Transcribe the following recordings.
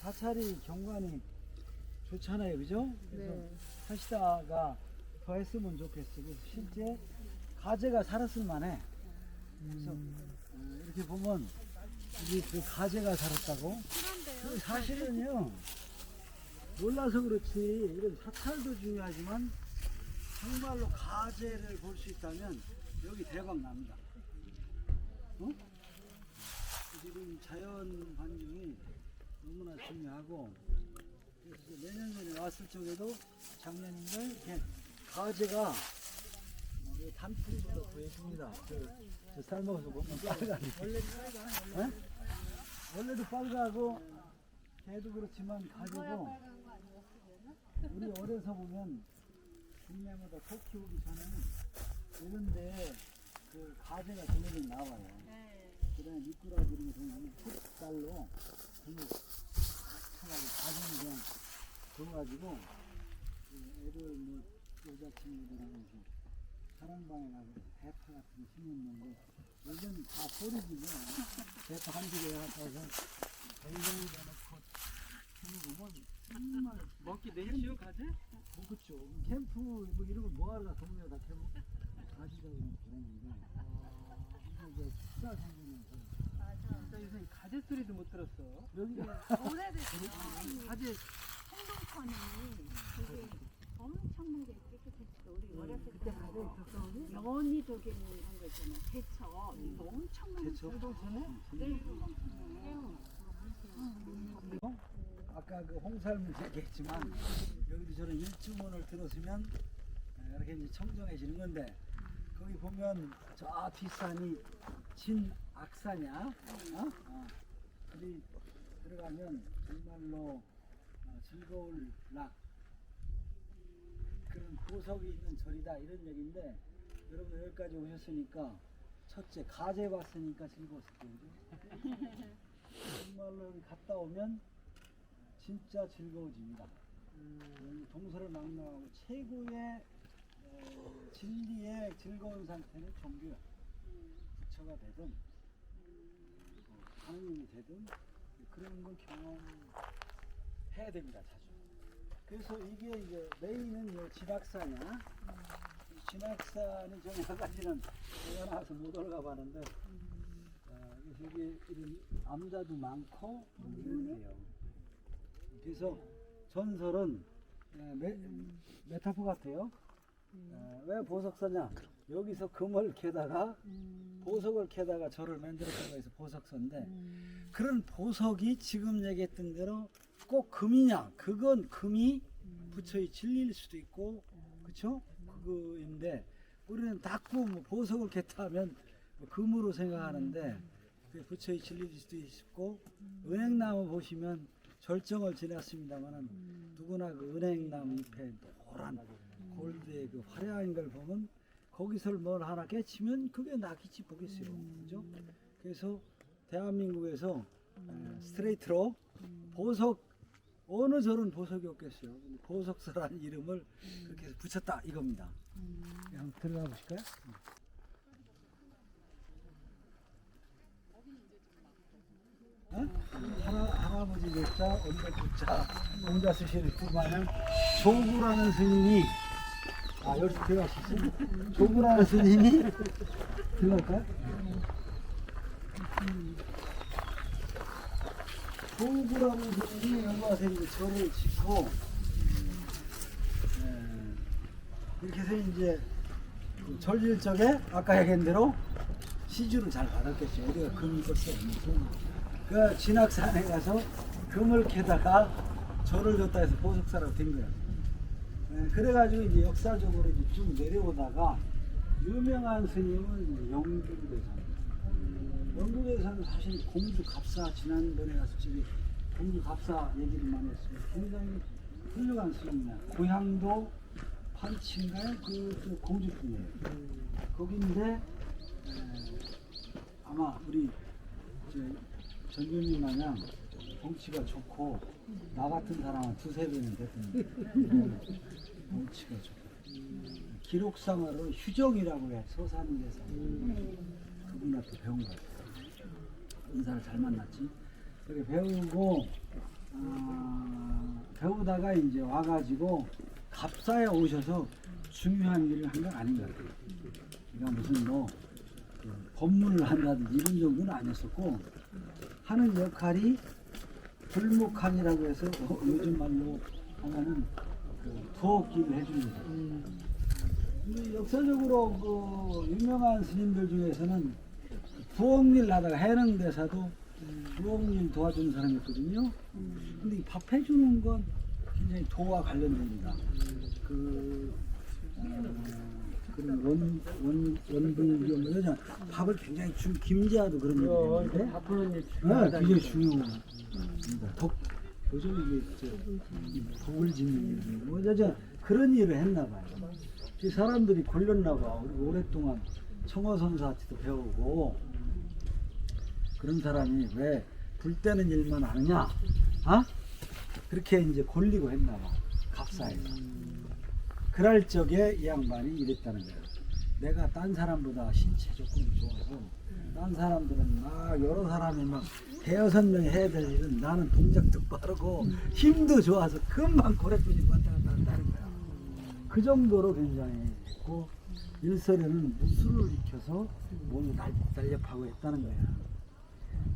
사찰이 경관이 좋잖아요, 그죠? 그래서 네. 하시다가 더 했으면 좋겠어. 그래서 실제 가재가 살았을 만해. 그래서 이렇게 보면 우리 그 가재가 살았다고. 그 사실은요, 몰라서 그렇지 이런 사찰도 중요하지만 정말로 가재를 볼 수 있다면 여기 대박 납니다. 어? 지금 자연 환경이 너무나 중요하고, 그래서 내년에 왔을 적에도 작년인가 이렇게 가재가 단풍보다 보여줍니다. 저 삶아서 보면 빨갛네. 원래도 빨가? 어? 원래도 빨가고 개도 그렇지만 가재도 우리 어려서 보면 중량마다 소 키우기 전에는 이런데 그 가재가 종종 나와요. 그다음에 미꾸라지를 보면 풋달로 그냥 가재는 그냥 줘가지고 애들 뭐 여자친구들하고 사랑방에 가서 대파 같은 거 심었는데 요즘 다 소리지 뭐. 대파 한 집에 가서 냉장고에 넣고 키우면 정말 먹기 내시오 가재? 먹겠죠. 캠프 뭐 이런 거 뭐하러 동네에다 캐고 가지가 그냥 그러는데 이거 이제 식사 생기면서 나 요새 가재 소리도 못 들었어. 여기가 오래됐어요. 가재 행동천이 되게 엄청나게 깨끗했어. 우리 어렸을 때 가서 연이 저기 한 거 있잖아. 개처. 이거 엄청나게 개처? 행동천에? 아까 그 홍살문 얘기했지만 여기도 저런 일주문을 들었으면 이렇게 이제 청정해지는 건데 거기 보면 저 뒷산이 진악산이야. 거기 들어가면 정말로 즐거울 락 그런 보석이 있는 절이다 이런 얘기인데 여러분 여기까지 오셨으니까 첫째 가재 봤으니까 즐거웠을 거죠. 정말로 여기 갔다 오면 진짜 즐거워집니다. 동서를 최고의 진리의 즐거운 상태는 종교야. 부처가 되든 하느님이 되든 그런 걸 경험해야 됩니다. 자주. 그래서 이게 이제 메인은 진악산이야. 진악산이 좀 여기까지는 제가 나와서 못 올라가 봤는데 그래서 이게 이런 암자도 많고 이래요. 그래서 전설은 메타포 같아요. 왜 보석 써냐? 여기서 금을 캐다가 보석을 캐다가 절을 만들었다고 해서 보석 선데 그런 보석이 지금 얘기했던 대로 꼭 금이냐? 그건 금이 부처의 진리일 수도 있고, 그렇죠? 그거인데 우리는 자꾸 뭐 보석을 캤다 하면 금으로 생각하는데 그게 부처의 진리일 수도 있고, 은행나무 보시면 절정을 지났습니다만은 누구나 그 은행나무 잎에 노란 골드의 그 화려한 걸 보면 거기서 뭘 하나 깨치면 그게 낙이지 보겠어요. 그죠? 그래서 대한민국에서 스트레이트로 보석 어느 절은 보석이 없겠어요. 보석서라는 이름을 그렇게 해서 붙였다 이겁니다. 한번 들어가 보실까요? 할아버지 글자, 엄마 글자, 공자 쓰시는 뿐만은 조구라는 스님이 여기 들어가시죠? 조구라는 스님이 들어갈까요? 조구라는 스님이 여기 와서 이제 절을 짓고 이렇게 해서 이제 그 절일 적에 아까 얘기한 대로 시주를 잘 받았겠죠. 여기가 금이 벌써 없는 그 진악산에 가서 금을 캐다가 절을 줬다 해서 보석사라고 된 거야. 그래가지고 이제 역사적으로 이제 쭉 내려오다가 유명한 스님은 영주대산. 영주대산은 사실 공주 갑사 지난번에 갔을 적에 공주 갑사 얘기를 많이 했습니다. 굉장히 훌륭한 스님이야. 고향도 판친가요? 그 공주분이에요. 거기인데 아마 우리 전윤이 마냥 덩치가 좋고 나 같은 사람은 두세 배는 됐던 덩치가 좋고 기록상으로 휴정이라고 해. 서산에서 그분한테 배운 거 같아요. 인사를 잘 만났지. 그렇게 배우고 배우다가 이제 와가지고 갑사에 오셔서 중요한 일을 한 건 아닌 것 같아요. 그러니까 무슨 뭐 법문을 한다든지 이런 정도는 아니었었고 하는 역할이 불목한이라고 해서 요즘 말로 하면은 부엌일을 해주는 거예요. 역사적으로 그 유명한 스님들 중에서는 부엌일 하다가 해능대사도 부엌일 도와주는 사람이었거든요. 근데 이 밥 해주는 건 굉장히 도와 관련됩니다. 그런 원불교 뭐 여자 밥을 굉장히 김제하도 그런 일이 있는데 바쁘는 일 굉장히 중요합니다. 요즘 이게 복을 짓는 일이 뭐 여자 그런 일을 했나 봐요. 이 사람들이 걸렸나 봐. 그리고 오랫동안 청어선사한테도 배우고 그런 사람이 왜 불 때는 일만 하느냐? 그렇게 이제 골리고 했나 봐. 갑사에서. 그럴 적에 이 양반이 이랬다는 거예요. 내가 딴 사람보다 신체 조건이 좋아서 딴 사람들은 막 여러 사람이 막 대여섯 명이 해야 될 일은 나는 동작도 빠르고 힘도 좋아서 금방 고래뿐이고 왔다 갔다 한다는 거야. 그 정도로 굉장히 했고 일설에는 무술을 익혀서 몸을 날렵하고 했다는 거야.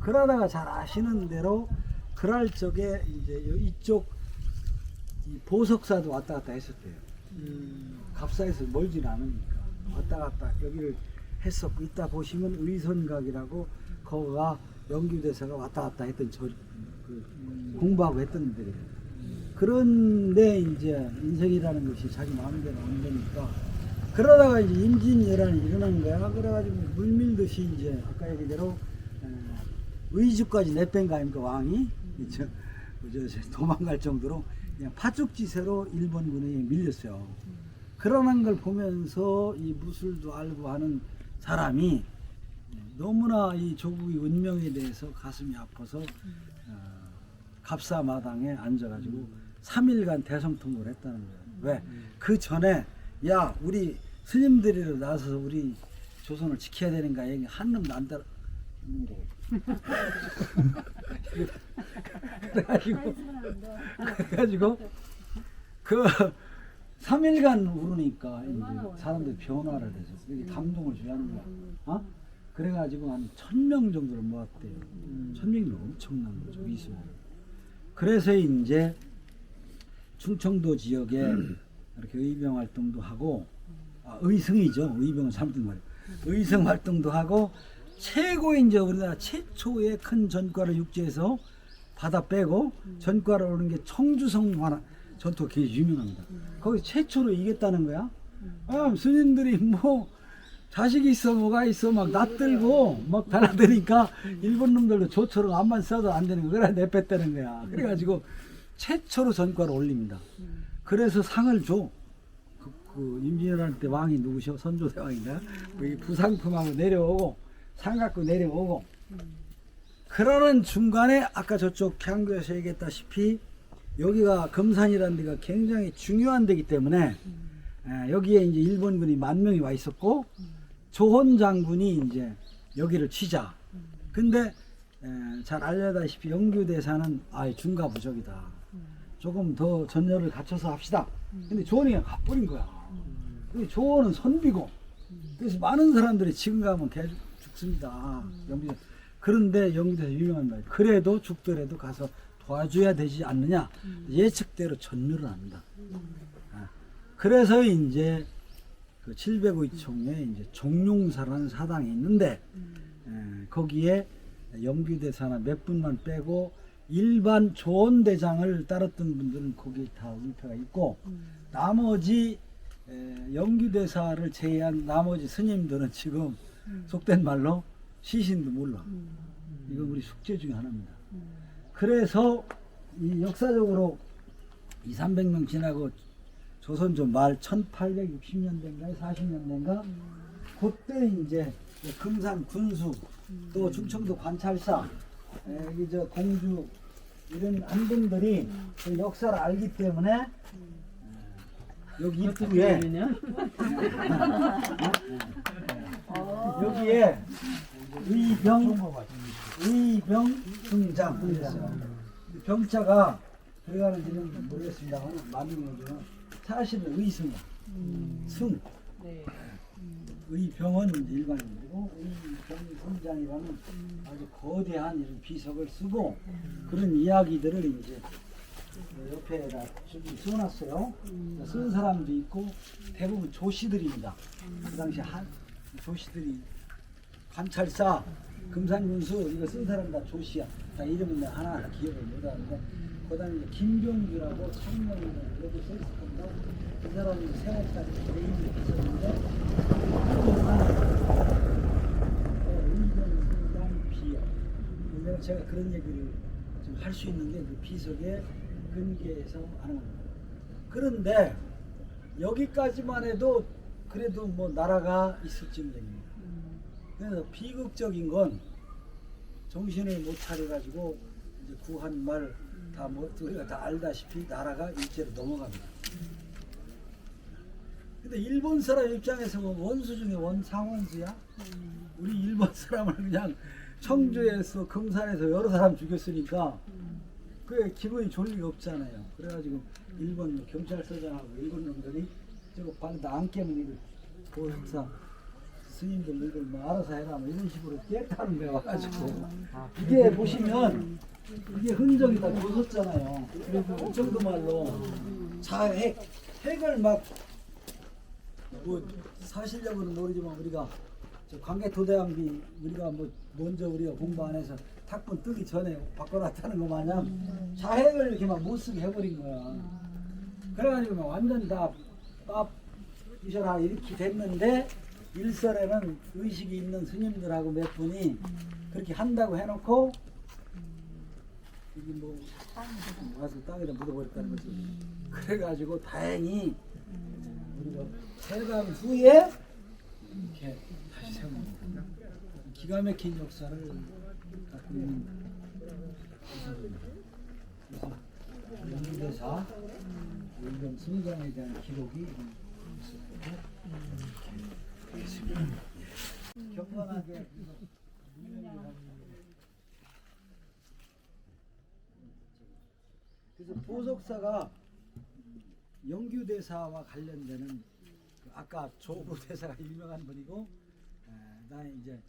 그러다가 잘 아시는 대로 그럴 적에 이제 이쪽 이 보석사도 왔다 갔다 했었대요. 갑사에서 멀진 않으니까 왔다 갔다 여기를 했었고 이따 보시면 의선각이라고 거기가 영규대사가 왔다 갔다 했던 공부하고 했던 데래요. 그런데 이제 인생이라는 것이 자기 마음대로 온다니까 그러다가 이제 임진왜란이 일어난 거야. 그래가지고 물밀듯이 이제 아까 얘기대로 의주까지 내뺀 거 아닙니까 왕이 도망갈 정도로 그냥 파죽지세로 일본군에 밀렸어요. 그러는 걸 보면서 이 무술도 알고 하는 사람이 너무나 이 조국의 운명에 대해서 가슴이 아파서 갑사마당에 앉아가지고 3일간 대성통곡을 했다는 거예요. 왜? 그 전에 야 우리 스님들이라도 나서서 우리 조선을 지켜야 되는가 얘기 한 놈도 안 따라 그래가지고 그 3일간 울으니까 이제 사람들이 변화를 해서 이게 감동을 줘야 하는 거야. 그래가지고 한 1000명 정도를 모았대요. 1000명이면 엄청난 거죠. 의승. 그래서 이제 충청도 지역에 이렇게 의병 활동도 하고 의승이죠. 의병은 잘못된 말이에요. 의승 활동도 하고 최고의 이제 우리나라 최초의 큰 전과를 육지에서 바다 빼고 전과를 오는 게 청주성 하나 전투가 굉장히 유명합니다. 거기 최초로 이겼다는 거야. 스님들이 뭐 자식이 있어 뭐가 있어 막 낯들고 막 달라드니까 일본 놈들도 조처럼 암만 써도 안 되는 거야. 그래 내뺐다는 거야. 그래가지고 최초로 전과를 올립니다. 그래서 상을 줘. 그 임진왜란 때 왕이 누구셔? 선조대왕인가? 부상품하고 내려오고 상 갖고 내려오고 그러는 중간에 아까 저쪽 향교에서 얘기했다시피 여기가 금산이라는 데가 굉장히 중요한 데이기 때문에 여기에 이제 일본군이 10,000명이 와 있었고 조혼 장군이 이제 여기를 치자. 근데 잘 알려다시피 영규대사는 중가부적이다. 조금 더 전열을 갖춰서 합시다. 근데 조원이가 가버린 거야. 조원은 선비고 그래서 많은 사람들이 지금 가면 계속 죽습니다. 그런데 영규대사 유명한 말. 그래도 죽더라도 가서 도와줘야 되지 않느냐. 예측대로 전멸을 합니다. 그래서 이제 그 705총에 이제 종룡사라는 사당이 있는데 거기에 영규대사나 몇 분만 빼고 일반 조원대장을 따랐던 분들은 거기 다 울패가 있고 나머지 영규대사를 제외한 나머지 스님들은 지금 속된 말로 시신도 몰라. 이건 우리 숙제 중에 하나입니다. 그래서 이 역사적으로 200~300명 지나고 조선조 말 1860년대인가 40년대인가 그때 이제 금산 군수 또 충청도 관찰사 여기 저 공주 이런 안동들이 그 역사를 알기 때문에 여기 입구에 여기에 의병 등장 병자가 들어가는지는 모르겠습니다만 맞는 거죠. 사실은 의승, 승. 의병은 이제 일반인이고 의병승장이라는 아주 거대한 이런 비석을 쓰고 그런 이야기들을 이제 옆에다 좀 써놨어요. 쓴 사람도 있고 대부분 조씨들입니다. 그 당시 한 조씨들이 관찰사, 금산군수 이거 쓴 사람 다 조씨야. 다 이름은 내가 하나하나 기억을 못하는데 그다음에 이제 김병규라고 청명이라고 여기 써있을 겁니다. 그 사람이 세월까지 개인이 있었는데 의병승장 비역. 내가 제가 그런 얘기를 좀 할 수 있는 게 그 비석의 근계에서 하는 겁니다. 그런데 여기까지만 해도 그래도 뭐 나라가 있을 정도입니다. 그래서 비극적인 건 정신을 못 차려가지고 이제 구한 말 다 뭐 우리가 다 알다시피 나라가 일제로 넘어갑니다. 근데 일본 사람 입장에서 뭐 원수 중에 상원수야? 우리 일본 사람을 그냥 청주에서 금산에서 여러 사람 죽였으니까 그게 기분이 좋을 리가 없잖아요. 그래가지고 일본 경찰서장하고 일본 놈들이 저거 방에다 안 깨면 이거 보석사 스님들 이걸 뭐 알아서 해라 뭐 이런 식으로 깨타는 거야 와가지고 이게 보시면 이게 흔적이 다 보섰잖아요. 그 정도 말로 핵을 막 뭐 사실적으로는 모르지만 우리가 저 관계토대왕비 우리가 뭐 먼저 우리가 공부 안 해서 탁본 뜨기 전에 바꿔놨다는 거 마냥 자핵을 이렇게 막 못 쓰게 해버린 거야. 그래가지고 막 완전 다 부셔라 이렇게 됐는데 일설에는 의식이 있는 스님들하고 몇 분이 그렇게 한다고 해놓고 이게 뭐 와서 땅에다 묻어버렸다는 거지. 그래가지고 다행히 우리가 해방 후에 이렇게 다시 세운 겁니다. 기가 막힌 역사를 갖고 있는 그래서 영주대사 일본 승장에 대한 기록이 있습니다. 경건하게 그래서 보석사가 영규대사와 관련되는 그 아까 조부대사가 유명한 분이고 그다음에 이제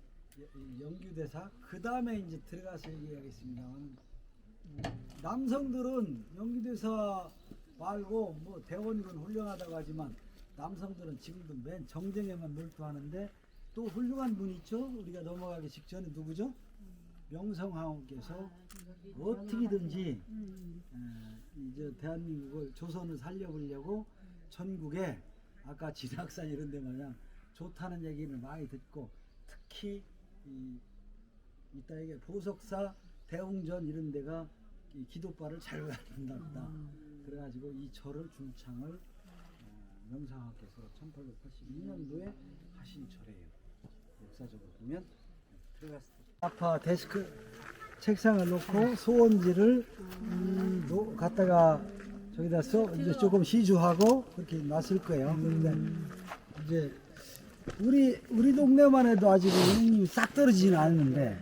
영규대사 그 다음에 이제 들어가서 얘기하겠습니다만 남성들은 영규대사 말고 뭐 대원군 훌륭하다고 하지만 남성들은 지금도 맨 정쟁에만 몰두하는데 또 훌륭한 분 있죠. 우리가 넘어가기 직전에 누구죠? 명성황후께서 어떻게든지 이제 대한민국을 조선을 살려보려고 전국에 아까 진학산 이런 데 마냥 좋다는 얘기를 많이 듣고 특히 이따 이게 보석사 대웅전 이런 데가 이 기도발을 잘 받는다. 그래가지고 이 절을 중창을 명성황후께서 1882년도에 하신 절이에요. 역사적으로 보면 들어갔을 때 아파 데스크 책상을 놓고 소원지를 갖다가 저기다 이제 조금 시주하고 그렇게 놨을 거예요. 그런데 이제 우리 동네만 해도 아직 은행잎이 싹 떨어지지는 않는데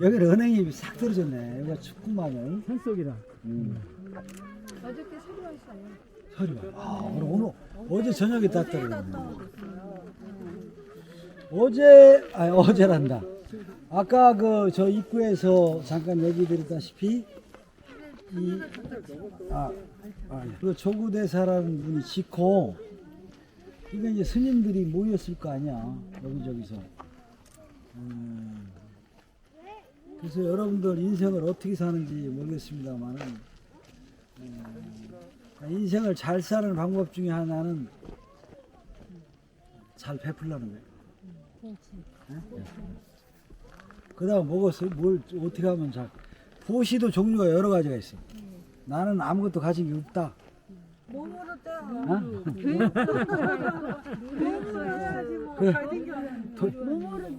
여기는 은행잎이 싹 떨어졌네. 여기가 춥구만요. 산속이라. 어저께 서리 왔어요. 서리 와. 아, 그럼 오늘 어제 저녁에 다 떨어졌네. 어제란다. 아까 그 저 입구에서 잠깐 얘기 드렸다시피 그 조구대사라는 분이 짓고 이게 이제 스님들이 모였을 거 아니야 여기저기서. 그래서 여러분들 인생을 어떻게 사는지 모르겠습니다만은 인생을 잘 사는 방법 중에 하나는 잘 베풀라는 거예요. 그 다음 먹었어요? 뭘 어떻게 하면 잘 보시도 종류가 여러 가지가 있어. 나는 아무것도 가진 게 없다. 몸으로 떼.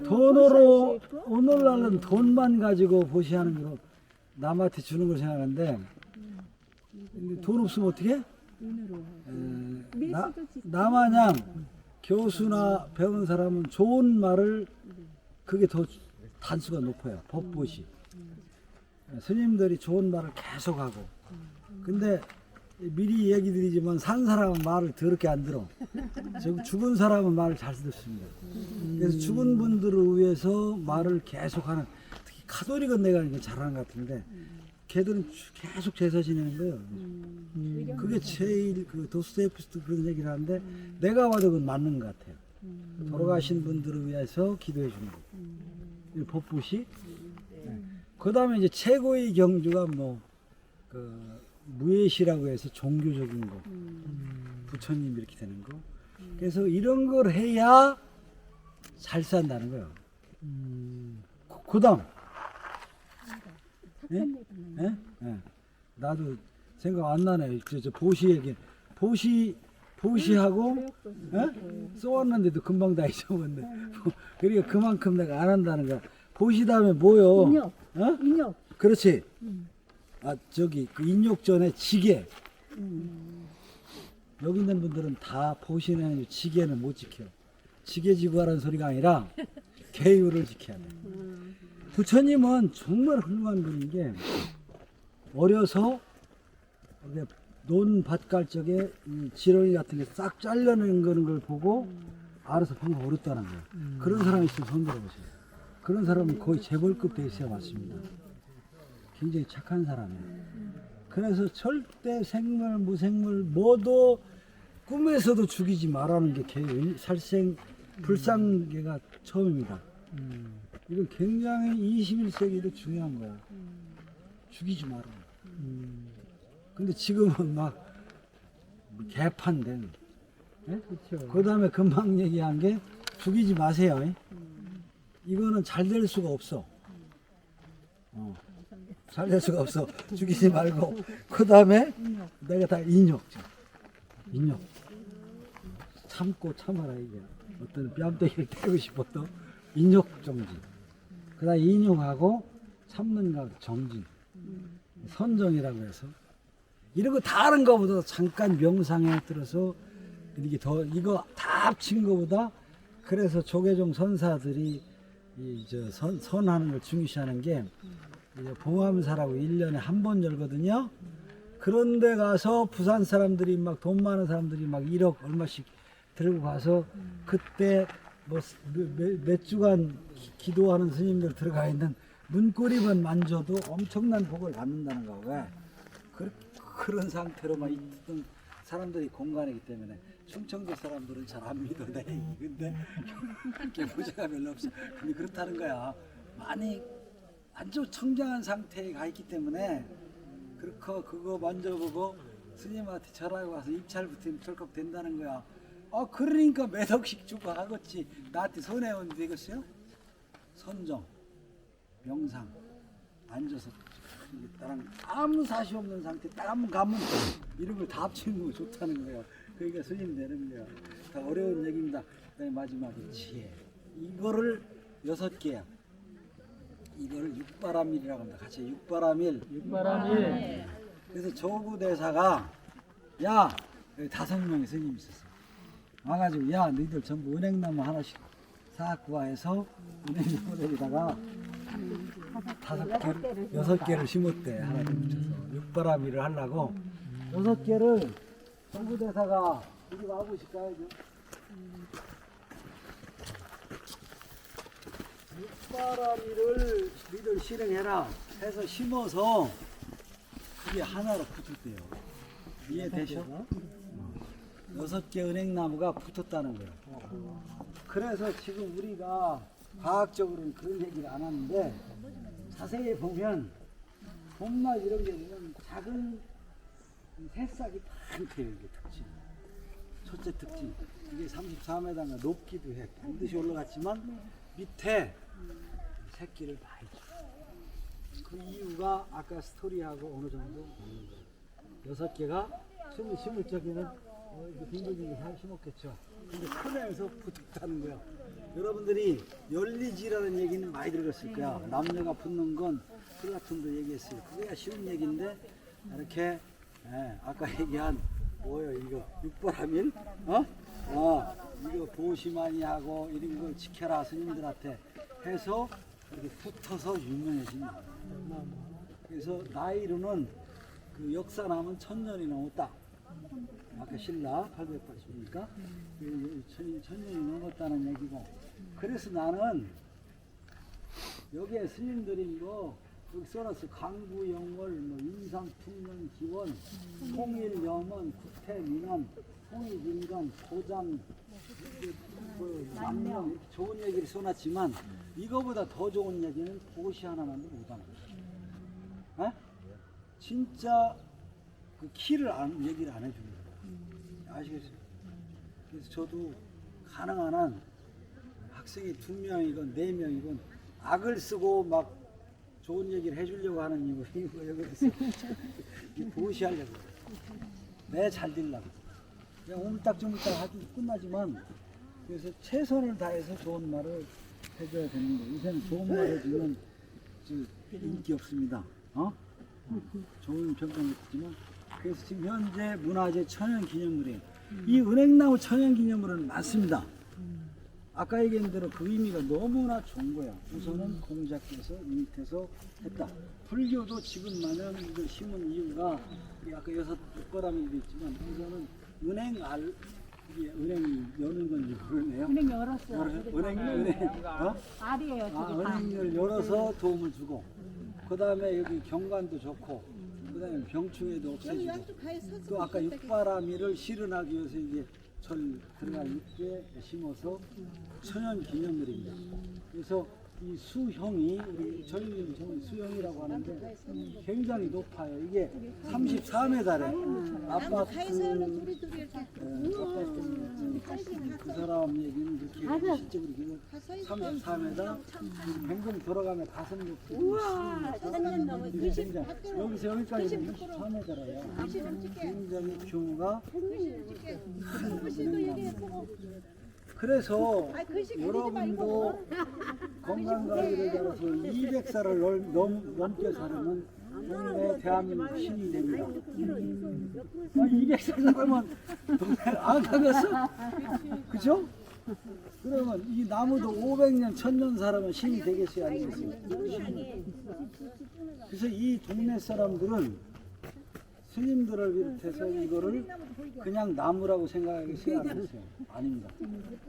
돈으로 오늘날은 돈만 가지고 보시하는 거 남한테 주는 걸 생각하는데 돈 없으면 어떻게 해? 나마냥 교수나 배운 사람은 좋은 말을 그게 더 단수가 높아요. 법보시. 스님들이 좋은 말을 계속하고 근데 미리 얘기 드리지만 산 사람은 말을 더럽게 안 들어. 죽은 사람은 말을 잘 듣습니다. 그래서 죽은 분들을 위해서 말을 계속하는 특히 카톨릭은 내가 이거 잘하는 것 같은데 걔들은 계속 제사 지내는 거예요. 그게 제일 그 도스토옙스키도 그런 얘기를 하는데 내가 봐도 그건 맞는 것 같아요. 돌아가신 분들을 위해서 기도해 주는 거. 이 법부시. 그 다음에 이제 최고의 경주가 뭐, 무예시라고 해서 종교적인 거. 부처님 이렇게 되는 거. 그래서 이런 걸 해야 잘 산다는 거예요. 그 다음. 예? 예? 예. 나도 생각 안 나네. 저 보시 얘기. 보시하고 예? 써왔는데도 금방 다 잊어버렸네. 그러니까 그만큼 내가 안 한다는 거야. 보시 다음에 뭐요? 인욕. 어? 인욕. 그렇지. 아 저기 그 인욕 전에 지게. 여기 있는 분들은 다 보시는 지게는 못 지켜. 지게 지고 하라는 소리가 아니라 계율을 지켜야 돼. 부처님은 정말 훌륭한 분인 게 어려서 논 밭갈 적에 이 지렁이 같은 게 싹 잘려낸 걸 보고 알아서 방금 어렵다는 거예요. 그런 사람이 있으면 손 들어보세요. 그런 사람은 거의 재벌급 돼 있어야 맞습니다. 굉장히 착한 사람이에요. 그래서 절대 생물, 무생물 모두 꿈에서도 죽이지 말라는 게 살생 불상계가 처음입니다. 이건 굉장히 21세기도 중요한 거야. 죽이지 마라. 근데 지금은 막 개판된. 예? 그 다음에 금방 얘기한 게 죽이지 마세요. 이거는 잘 될 수가 없어. 잘 될 수가 없어. 죽이지 말고. 그 다음에 내가 다 인욕. 참고 참아라 이게. 어떤 뺨때기를 때리고 싶어도 인욕 정지. 그 다음에 인욕하고 참는 것 정지. 선정이라고 해서. 이런 거 다 하는 것보다 잠깐 명상에 들어서 이게 더 이거 다 합친 것보다 그래서 조계종 선사들이 선하는 걸 중시하는 게 봉암사라고 1년에 한 번 열거든요. 그런데 가서 부산 사람들이 막 돈 많은 사람들이 막 1억 얼마씩 들고 가서 그때 뭐 몇 주간 기도하는 스님들 들어가 있는 문고리만 만져도 엄청난 복을 받는다는 거. 왜? 그런 상태로만 있던 사람들이 공간이기 때문에 충청도 사람들은 잘 안 믿어 내 얘기. 근데 이렇게 보자가 별로 없어. 근데 그렇다는 거야. 많이 아주 청정한 상태에 가 있기 때문에 그거 만져보고 스님한테 절하고 와서 입찰 붙으면 덜컥 된다는 거야. 그러니까 몇 억씩 주고 하겠지. 나한테 손해원 되겠어요? 선정, 명상, 앉아서 나랑 아무 사시 없는 상태 딱 한 번 가면 이런 걸 다 합치는 거 좋다는 거예요. 그러니까 스님 되는 거예요. 다 어려운 얘기입니다. 그다음에 마지막에 지혜. 이거를 6개야. 이거를 육바람일이라고 합니다. 같이 육바람일. 그래서 조구대사가 야 여기 5명의 스님이 있었어. 와가지고 야 너희들 전부 은행나무 하나씩 사갖고 와 해서 은행나무에다가 6개를 심었대. 하나 붙여서 육바람일을 하려고 6개를 조구대사가 이리 와보실까요? 육바람일을 너희들 실행해라 해서 심어서 그게 하나로 붙었대요. 이해되셔? 6개 은행나무가 붙었다는 거예요. 그래서 지금 우리가 과학적으로는 그런 얘기를 안 하는데 자세히 보면 봄날 이런 게 보면 작은 새싹이 많대요. 이게 특징. 첫째 특징. 이게 34m인가 높기도 해. 반드시 올라갔지만 밑에 새끼를 많이 줘. 그 이유가 아까 스토리하고 어느 정도 맞는 거예요. 6개가 심을 적에는 빈둥빈둥 심었겠죠. 근데 크면서 붙었다는 거야. 여러분들이 열리지라는 얘기는 많이 들었을 거야. 남녀가 붙는 건 플라톤도 얘기했어요. 그게 쉬운 얘기인데 이렇게 아까 얘기한 뭐예요 이거 육바람일? 이거 보시 많이 하고 이런 걸 지켜라 스님들한테 해서 이렇게 붙어서 유명해진 거예요. 그래서 나이로는 그 역사남은 1000년이 넘었다. 아까 신라 880이니까 천년이 넘었다는 얘기고. 그래서 나는 여기에 스님들이 뭐 여기 써놨어. 강구, 영월, 뭐 인삼, 풍년, 기원, 통일, 염원, 구태, 민원, 통일, 인간, 고장, 남명 이렇게 좋은 얘기를 써놨지만 이거보다 더 좋은 얘기는 도시 하나만도 못하는 거야. 에? 진짜 그 키를 얘기를 안 해주는 거야. 아시겠어요? 그래서 저도 가능한 한 학생이 2명이건 4명이건 악을 쓰고 막 좋은 얘기를 해주려고 하는 이유가 여기서 보시하려고 내 잘 되려고 그냥 오물딱저물딱 하기 끝나지만 그래서 최선을 다해서 좋은 말을 해줘야 되는데 요새는 좋은 말 해주면 인기 없습니다. 좋은 평가는 있지만 그래서 지금 현재 문화재 천연기념물이에요. 이 은행나무 천연기념물은 많습니다. 아까 얘기한 대로 그 의미가 너무나 좋은 거야. 우선은 공자께서 이 밑에서 했다. 불교도 지금 마냥 이걸 심은 이유가 아까 6거라미도 있지만 우선은 이게 은행이 여는 건지 모르네요. 은행 열었어. 은행, 알이에요. 은행을 열어서 도움을 주고 그 다음에 여기 경관도 좋고 그 다음에 병충해도 없애주고 또 아까 육바라미를 실현하기 위해서 이게 절 들어가 있게 심어서 천연기념물입니다. 그래서 이 수형이 우리 전임 수형이라고 하는데 굉장히 높아요. 이게 34m래. 아파트 그 사람 얘기는 이렇게 실제로 이게 34m 뱅금 돌아가면 가슴 높이 여기서 여기까지 24m래요. 굉장히 규모가 그래서 여러분도 건강관리를 잘해서 200살을 넘게 살면 동네 대한민국 신이 됩니다. 200살 살면 동네 안 가겠어? 그죠? 그러면 이 나무도 500년, 1000년 살면 신이 되겠어요? 아니겠어요? 그래서 이 동네 사람들은 스님들을 비롯해서 이거를 그냥 나무라고 생각하기 시작했어요. 아닙니다.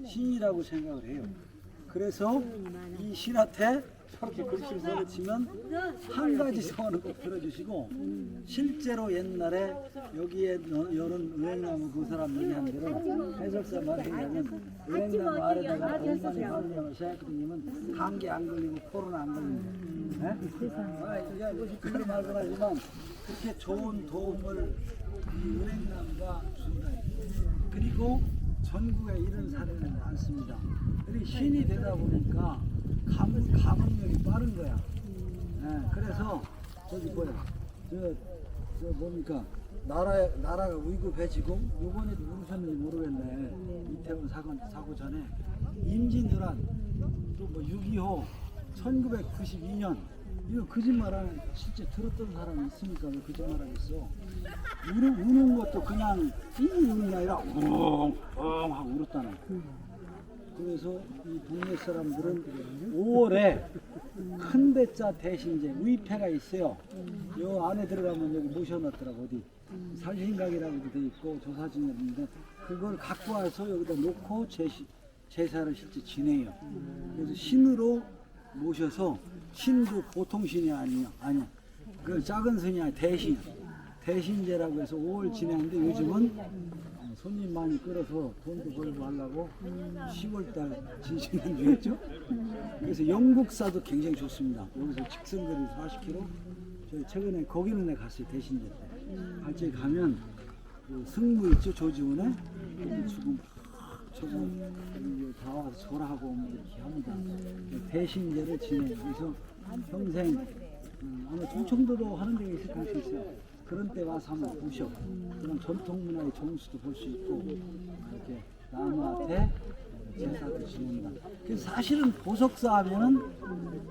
신이라고 생각을 해요. 그래서 이 신한테 저렇게 글씨를 써치면 한 가지 소원을 꼭 들어주시고 실제로 옛날에 여기에 열은 은행나무 그 사람 얘기한 대로 해설사 말에 의하면 은행나무 아래다가 공간이 방향을 시작했더니면 감기 안 걸리고 코로나 안 걸리고 이게 그런 말은 하지만 그렇게 좋은 도움을 이 은행나무가 준다. 그리고 전국에 이런 사례는 많습니다. 그리고 신이 되다 보니까 감흥력이 빠른 거야. 그래서 저기 뭐야, 저 뭡니까 나라가 위급해지고 이번에도 무슨지 모르겠네. 이태원 사고 전에 임진왜란 또 뭐 6.25 1992년 이거 거짓말하는 실제 들었던 사람이 있으니까 왜 거짓말하겠어. 우는 것도 그냥 우는 게 아니라 웅웅 하고 울었다는. 그래서 이 동네 사람들은 5월에 큰 대자 대신제 위패가 있어요. 요 안에 들어가면 여기 모셔놨더라고. 어디 살신각이라고도 돼 있고 조사진인데 그걸 갖고 와서 여기다 놓고 제사를 실제 지내요. 그래서 신으로 모셔서 신도 보통 신이 아니야. 그 작은 신이 아니야. 대신제라고 해서 5월 지내는데 요즘은 손님 많이 끌어서 돈도 벌고 하려고 10월달 진신한 주였죠. 그래서 영국사도 굉장히 좋습니다. 여기서 직선거리 40km. 저희 최근에 거기는 내가 갔어요. 대신제 때. 갈지 가면 그 승무 있죠. 조지훈에 거기 죽음 저거 다 와서 절하고 이렇게 합니다. 대신제를 지내요. 그래서 평생 아마 충청도도 하는 데가 있을 가능성이 있어요. 그런 때 와서 한번 보셔. 그런 전통 문화의 정수도 볼 수 있고 이렇게 나무한테 제사도 지냅니다. 그래서 사실은 보석사 하면은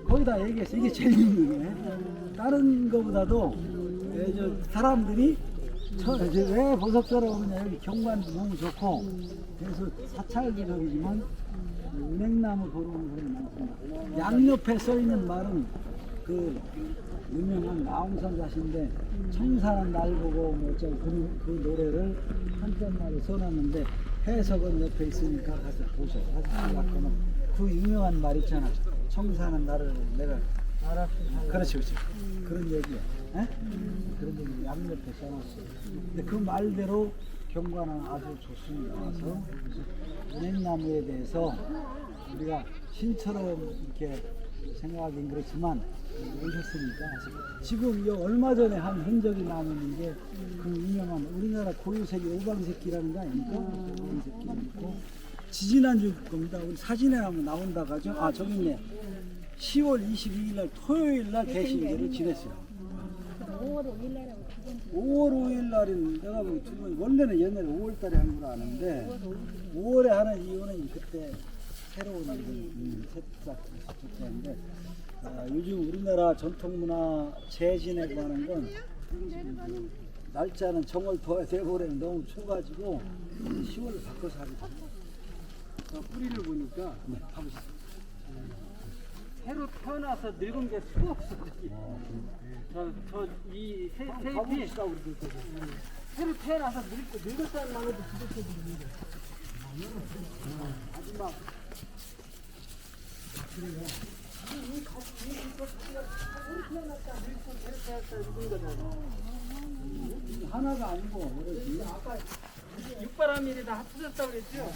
거기다 얘기했어. 이게 제일 유명해. 다른 거보다도 사람들이 왜 보석사라고 그러냐. 여기 경관도 너무 좋고 그래서 사찰기적이지만 은행나무 보러 오는 사람이 많습니다. 양옆에 써 있는 말은 그 유명한 나홍선 가신데 청사는 날 보고 그 노래를 한편말로 써놨는데 해석은 옆에 있으니까 가서 보셔. 그 유명한 말 있잖아. 청사는 나를 내가 그렇지 그렇지 그런 얘기야. 에? 그런 얘기 양옆에 써놨어. 근데 그 말대로 경관은 아주 좋습니다. 그래서 은행나무에 대해서 우리가 신처럼 이렇게 생각하긴 그렇지만 오셨으니까 지금 얼마 전에 한 흔적이 남은 게 그 유명한 우리나라 고유색이 오방새끼라는 거 아닙니까? 오방새끼 있고 지지난주 겁니다. 우리 사진에 한번 나온다고 하죠. 아 저기 있네. 10월 22일 날 토요일 날 대신제를 지냈어요. 5월 5일 날은 내가 보기 두 번, 원래는 옛날에 5월 달에 한 걸 아는데 5월에 하는 이유는 그때 새로운 새싹 있었는데 요즘 우리나라 전통문화 재진이라고 하는 건 날짜는 정월 대보래는 너무 추워가지고 10월을 바꿔서 하게 돼요. 뿌리를 보니까 가보시죠. 새로 태어나서 늙은 게 수가 없어. 저이 새잎이 가봅시다 우리 새로 태어나서 늙었다는 말로도 부족해 보이는데. 마지막 하나가 아니고 아까 육바람일이 다 합쳐졌다고 그랬죠?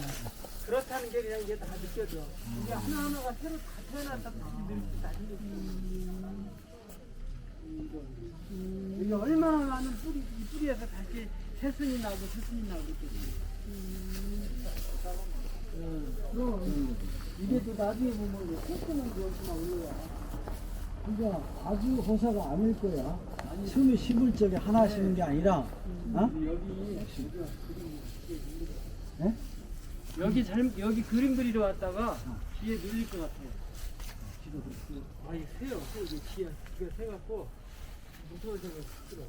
그렇다는 게 그냥 이게 다 느껴져. 이게 하나하나가 새로 다 태어났다 늙지 다 이게 얼마나 많은 이 뿌리에서 다시 새순이 나고 새순이 나고 그럼 이게 또 나중에 보면 조그만 거만 올라와. 그러니까 아주 호사가 아닐 거야. 처음에 심을 적에 하나 심는 게 아니라, 어? 여기 그림 그리러 왔다가 뒤에 눌릴 것 같아요. 아이 새요. 이게 뒤가 새갖고 무서워져서 싫어.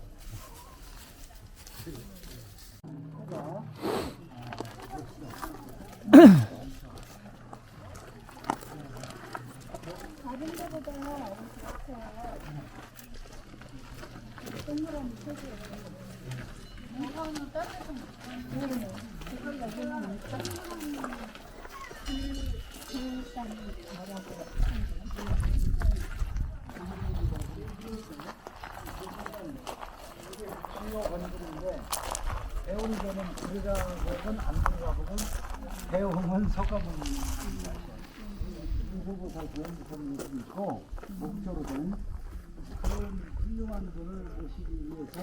다른 데보다 동그란 색이 이거는 따뜻한 모르네. 이걸 여기는 일단 뭐라고 신호 건드리는데 배운 거는 들어가보면 안 들어가보면 배움은 섞어보는 후보살 보험부서는 있고 목표로 된 그런 훌륭한 분을 모시기 위해서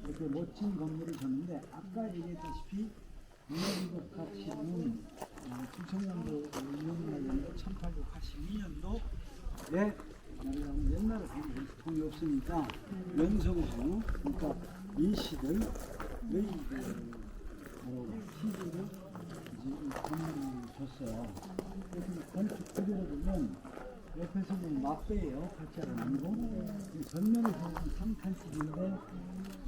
이렇게 멋진 건물을 졌는데 아까 얘기했다시피 문화유적 가치는 2000년도 6년도 1882년도에 옛날에 돈이 없으니까 연성주 그러니까 인시들 시주를 이제 건물을 줬어요. 그래서 건축 구조를 보면 옆에서 보면 막대예요. 팔자가 아니고 전면에서 보면 3칸씩인데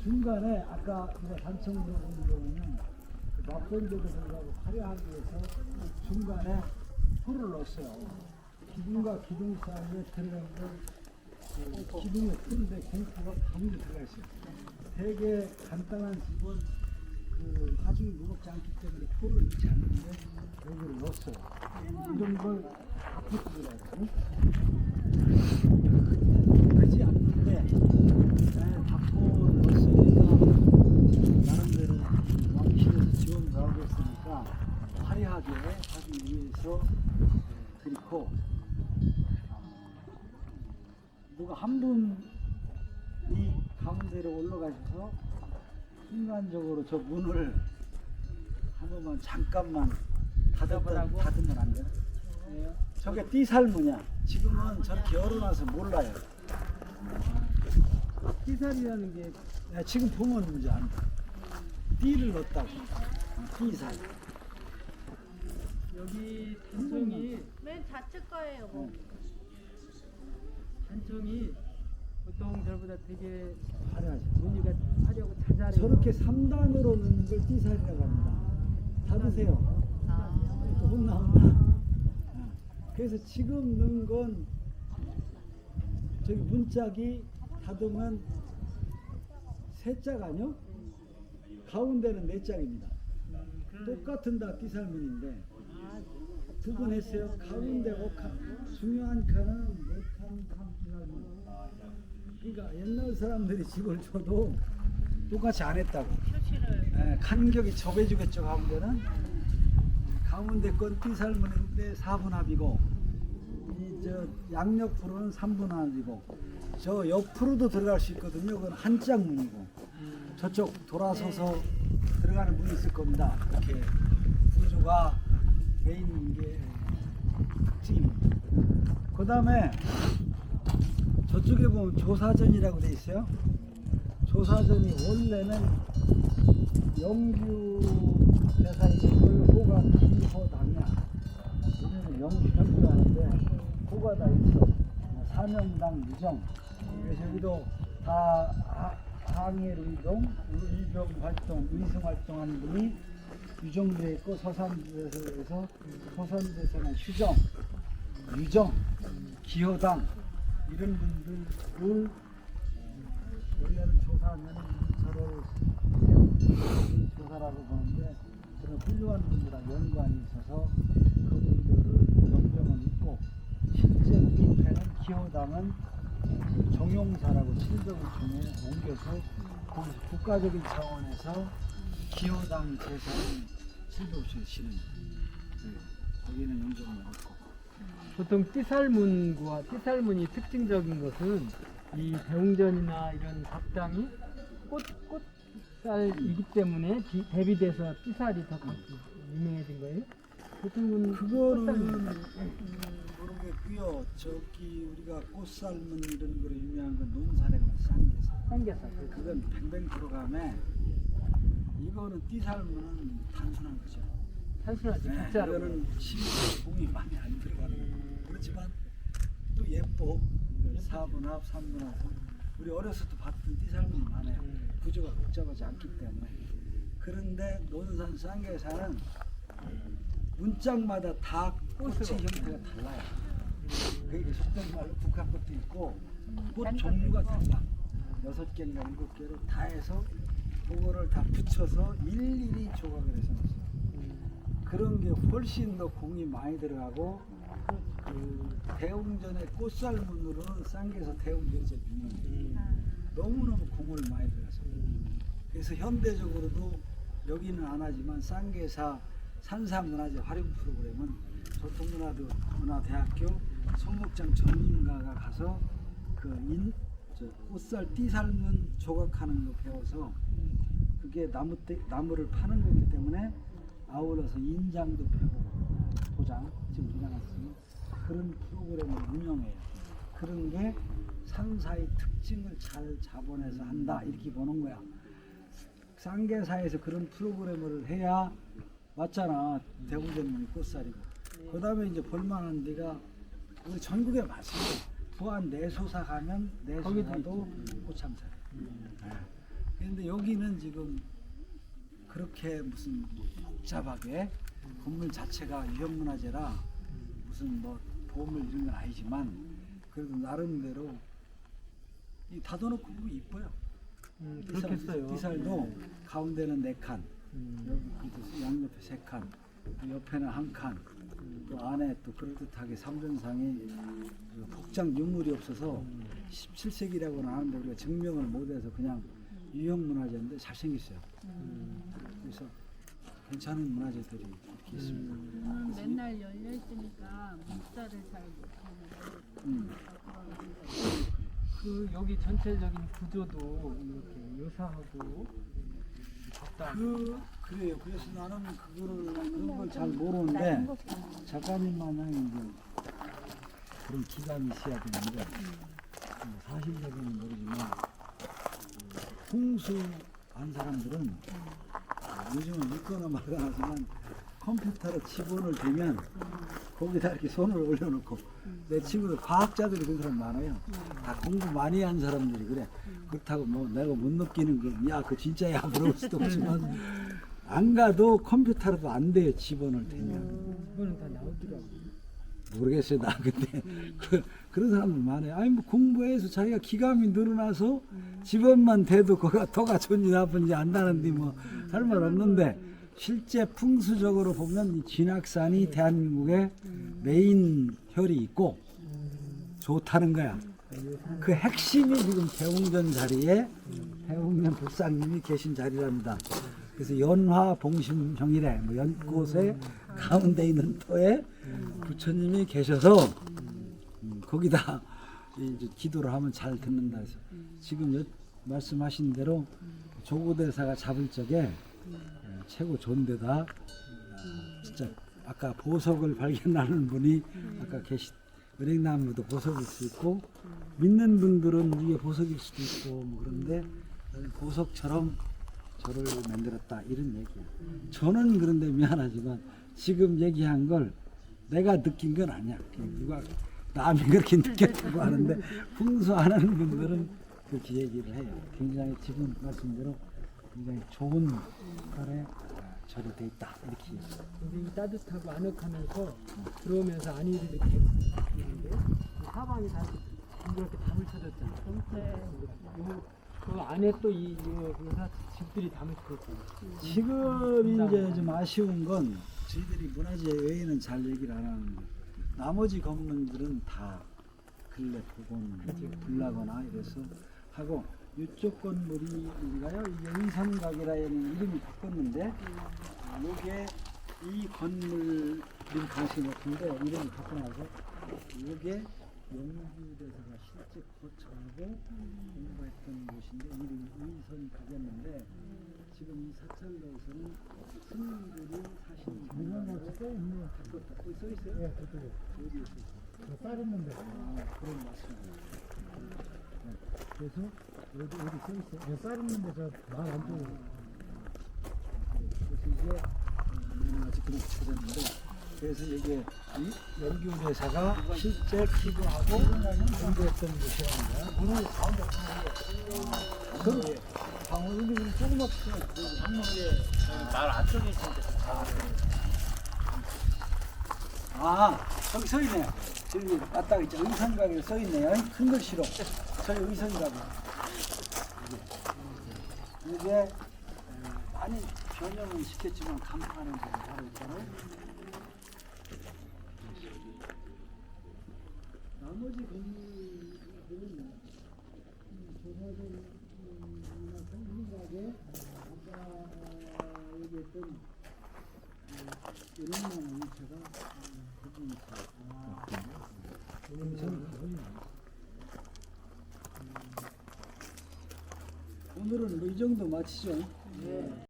중간에 아까 우리가 단청으로 보는 경우는 막번제도 들어가고 화려하기 위해서 중간에 풀을 넣었어요. 기둥과 기둥 사이에 들어간 건 기둥이 큰데 공포가 가운데 들어가 있어요. 되게 간단한 집은 그 하중이 무겁지 않기 때문에 풀을 넣지 않는데 여기를 넣었어요. 이런 걸 바꾸더라고요. 크지 않는데 바꿔 넣었으니까 나름대로 왕실에서 지원도 하고 있으니까 화려하게 하기 위해서 그리고 누가 한 분이 가운데로 올라가셔서 순간적으로 저 문을 한 번만 잠깐만 닫으면 안 돼요? 저게 띠살무냐? 지금은 저렇게 열어놔서 몰라요. 띠살이라는 게 지금 보면 이제 안 돼. 띠를 넣었다고. 띠살. 여기 단청이 맨 좌측 거예요. 뭐. 단청이 보통 저보다 되게 화려하죠. 무늬가 화려하고 자잘해요. 저렇게 3단으로 넣는 걸 띠살이라고 합니다. 닫으세요. 또 혼나. 그래서 지금 넣은 건 저기 문짝이 다듬은 세 짝 아니요? 가운데는 네 짝입니다. 똑같은 다 띠살문인데 두 번 했어요. 가운데 칸, 중요한 칸은 네칸 띠살문. 그러니까 옛날 사람들이 집을 줘도 똑같이 안 했다고. 간격이 접해주겠죠. 가운데 건 띠살문인데 4분합이고 이 저 양옆으로는 3분합이고 저 옆으로도 들어갈 수 있거든요. 그건 한 짝문이고 저쪽 돌아서서 들어가는 문이 있을 겁니다. 이렇게 구조가 돼 있는 게 특징입니다. 그 다음에 저쪽에 보면 조사전이라고 돼 있어요. 조사전이 원래는 영규 대사이걸 호가 기호당이야. 우리는 영규형도 하는데 호가 다 있어. 사명당 유정. 그래서 여기도 다 항해의동, 의병 활동, 의성 활동하는 분이 유정부에 있고 서산부에서 서산부에서는 휴정, 유정, 기호당 이런 분들을 우리는 조사하면 서로 조사라고 보는데 그런 훌륭한 분들과 연관이 있어서 그분들을 경정을 있고 실제 밑에는 기호당은 정용사라고 700을 옮겨서 거기서 국가적인 차원에서 기호당 재산을 700을 치는 거기는 영정을 얻고 보통 띠살문과 띠살문이 특징적인 것은 이 대웅전이나 이런 답당이 꽃살이기 때문에 대비돼서 띠살이 더 유명해진 거예요? 보통은 그거는 모르겠고요. 저기 우리가 꽃살문 이런 거로 유명한 건 농사래가 삼겹살. 그건 뱅뱅 들어가면 이거는 띠살문은 단순한 거죠. 단순하지. 진짜로. 이거는 공이 많이 안 들어가는 거. 그렇지만 또 예뻐. 4분합, 3분합. 우리 어렸을 때 봤던 띠살문이 많아요. 구조가 복잡하지 않기 때문에. 그런데 논산 쌍계사는 문짝마다 다 꽃의 형태가 달라요. 그게 속된 말로 북한 것도 있고 꽃 종류가 달라. 6개인가 7개를 다 해서 그거를 다 붙여서 일일이 조각을 해서 놨어요. 그런 게 훨씬 더 공이 많이 들어가고 그 대웅전의 꽃살문으로는 쌍계에서 대웅전이 제일 유명해요. 너무너무 공을 많이 들어가서 그래서 현대적으로도 여기는 안 하지만 쌍계사 산사문화재 활용 프로그램은 전통문화대학교 손목장 전문가가 가서 저 꽃살 띠살문 조각하는 거 배워서 그게 나무를 파는 거기 때문에 아울러서 인장도 배우고 도장 지금 도장했으면 그런 프로그램을 운영해요. 그런 게 산사의 특징을 잘 잡아내서 한다 이렇게 보는 거야. 쌍계사에서 그런 프로그램을 해야 맞잖아. 대웅전문이 꽃살이고. 그 다음에 이제 볼만한 데가 우리 전국에 많습니다. 부안 내소사 가면 내소사도 꽃참살. 그런데 여기는 지금 그렇게 무슨 복잡하게 건물 자체가 유형문화재라 무슨 뭐 보물 이런 건 아니지만 그래도 나름대로 이 닫아놓고 보면 이뻐요. 그렇겠어요. 띠살도 가운데는 4칸, 여기 양옆에 3칸, 옆에는 1칸, 또 안에 또 그럴듯하게 삼전상에 복장 유물이 없어서 17세기라고는 하는데 우리가 증명을 못해서 그냥 유형문화재인데 잘생겼어요. 그래서 괜찮은 문화재들이 이렇게 있습니다. 맨날 열려 있으니까 문자를 잘 못하는 그 여기 전체적인 구조도 이렇게 요사하고 그래요. 그래서 나는 그런 걸 잘 모르는데 작가님마냥 이제 그런 기감이 있어야 되는데 사실적인 모르지만 풍수한 사람들은 요즘은 믿거나 말거나 하지만 컴퓨터로 지본을 대면 거기다 이렇게 손을 올려놓고 내 친구들 과학자들이 그런 사람 많아요. 다 공부 많이 한 사람들이 그래. 그렇다고 뭐 내가 못 느끼는 거, 야, 그 진짜야 물어볼 수도 없지만 안 가도 컴퓨터로도 안 돼요. 지본을 대면. 그거는 다 나오더라고. 모르겠어요. 나 근데 그런 사람들 많아요. 아니 뭐 공부해서 자기가 기감이 늘어나서 집안만 돼도 거가 더가 좋은지 나쁜지 안다는데 뭐 할 말 없는데 실제 풍수적으로 보면 이 진학산이 대한민국의 메인 혈이 있고 좋다는 거야. 그 핵심이 지금 대웅전 자리에 대웅전 복사님이 계신 자리랍니다. 그래서 연화봉심형이래. 뭐 연꽃의 가운데 있는 터에 부처님이 계셔서 거기다 이제 기도를 하면 잘 듣는다 해서 지금 말씀하신 대로 조고대사가 잡을 적에 최고 좋은 데다 진짜 아까 보석을 발견하는 분이 아까 은행나무도 보석일 수 있고 믿는 분들은 이게 보석일 수도 있고 뭐 그런데 보석처럼 저를 만들었다 이런 얘기야. 저는 그런데 미안하지만 지금 얘기한 걸 내가 느낀 건 아니야. 누가 남이 그렇게 느꼈다고 하는데 풍수 안 하는 분들은 그렇게 얘기를 해요. 굉장히 지금 말씀대로 굉장히 좋은 살에 절이 돼 있다 이렇게. 근데 이 따뜻하고 아늑하면서 들어오면서 안이 이렇게 있는데 사방이 다 이렇게 담을 쳐졌잖아. 그 안에 또 이 집들이 담을 쳐졌잖아. 지금 이제 좀 아쉬운 건 저희들이 문화재 외에는 잘 얘기를 안 하는데 나머지 건물들은 다 근래 복원 불나거나 이래서 하고 이쪽 건물이가요 이게 의선각이라는 이름이 바꿨는데 요게 이 건물 이름 관심이 높은데 이름을 바꿔놔서 요게 영주대사가 실제 거처하고 공부했던 곳인데 이름이 의선각이었는데 지금 이 사찰로에서는 스님들이 사시는 공간으로 바꿨다. 거기 써 있어요? 네, 그쪽에. 어디에 써 있어요? 쌀 있는데. 아, 그런 말씀이에요. 네. 그래서 어디 써 있어요? 네, 쌀 있는데 저 말 안쪽으로. 그래서 이게 아직 그렇게 찾았는데 그래서 이게 이 연규대사가 실제 기도하고 공부했던 곳이랍니다. 문을 가운데 방울에 방울이 조그맣게 말 안쪽에 있으니까 아, 저기 서 있네. 저기 맞다 있죠. 의선각에 써 있네요. 큰 글씨로. 저기 의선각이. 이게 많이 변형은 시켰지만 간판은 좀 바로 있잖아요. 나머지 건물들은 조사전 성신각에 아까 얘기했던 이런만 위치가 거기 있어요. 오늘은 뭐 이 정도 마치죠. 네.